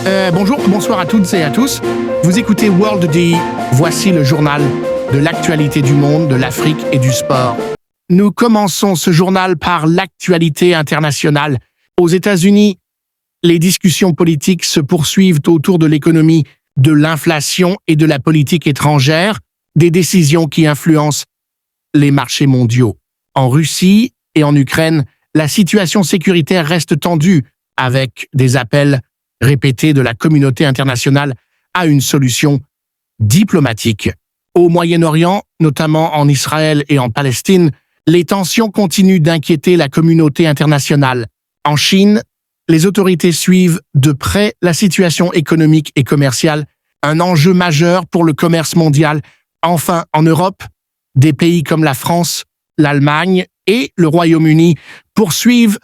Bonjour, bonsoir à toutes et à tous. Vous écoutez World DI. Voici le journal de l'actualité du monde, de l'Afrique et du sport. Nous commençons ce journal par l'actualité internationale. Aux États-Unis, les discussions politiques se poursuivent autour de l'économie, de l'inflation et de la politique étrangère, des décisions qui influencent les marchés mondiaux. En Russie et en Ukraine, la situation sécuritaire reste tendue, avec des appels répétés de la communauté internationale à une solution diplomatique. Au Moyen-Orient, notamment en Israël et en Palestine, les tensions continuent d'inquiéter la communauté internationale. En Chine, les autorités suivent de près la situation économique et commerciale, un enjeu majeur pour le commerce mondial. Enfin, en Europe, des pays comme la France, l'Allemagne et le Royaume-Uni poursuivent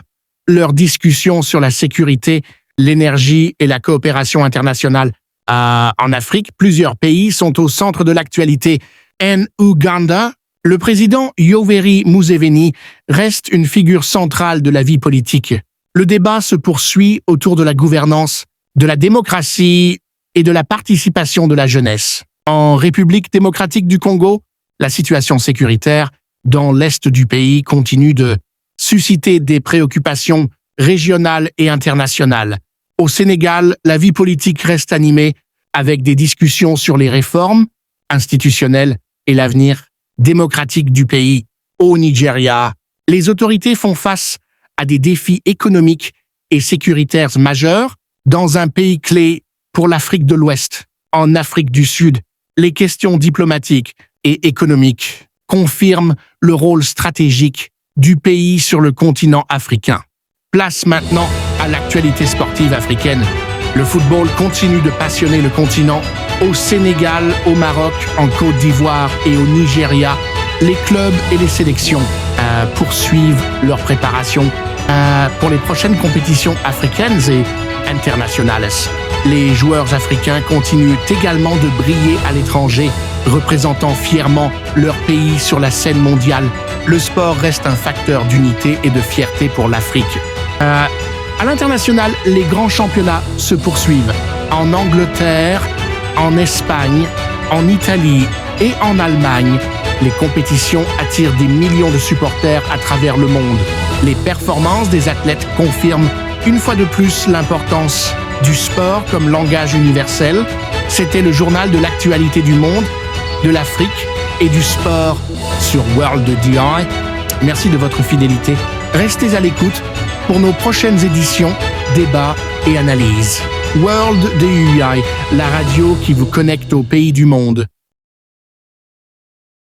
leurs discussions sur la sécurité, l'énergie et la coopération internationale. En Afrique, plusieurs pays sont au centre de l'actualité. En Ouganda, le président Yoweri Museveni reste une figure centrale de la vie politique. Le débat se poursuit autour de la gouvernance, de la démocratie et de la participation de la jeunesse. En République démocratique du Congo, la situation sécuritaire dans l'est du pays continue de susciter des préoccupations régionales et internationales. Au Sénégal, la vie politique reste animée avec des discussions sur les réformes institutionnelles et l'avenir démocratique du pays. Au Nigeria, les autorités font face à des défis économiques et sécuritaires majeurs dans un pays clé pour l'Afrique de l'Ouest. En Afrique du Sud, les questions diplomatiques et économiques confirment le rôle stratégique du pays sur le continent africain. Place maintenant à l'actualité sportive africaine. Le football continue de passionner le continent. Au Sénégal, au Maroc, en Côte d'Ivoire et au Nigeria, les clubs et les sélections poursuivent leur préparation pour les prochaines compétitions africaines et internationales. Les joueurs africains continuent également de briller à l'étranger, représentant fièrement leur pays sur la scène mondiale. Le sport reste un facteur d'unité et de fierté pour l'Afrique. À l'international, les grands championnats se poursuivent. En Angleterre, en Espagne, en Italie et en Allemagne, les compétitions attirent des millions de supporters à travers le monde. Les performances des athlètes confirment une fois de plus l'importance du sport comme langage universel. C'était le journal de l'actualité du monde, de l'Afrique et du sport sur World DI. Merci de votre fidélité. Restez à l'écoute pour nos prochaines éditions, débats et analyses. World DI, la radio qui vous connecte au pays du monde.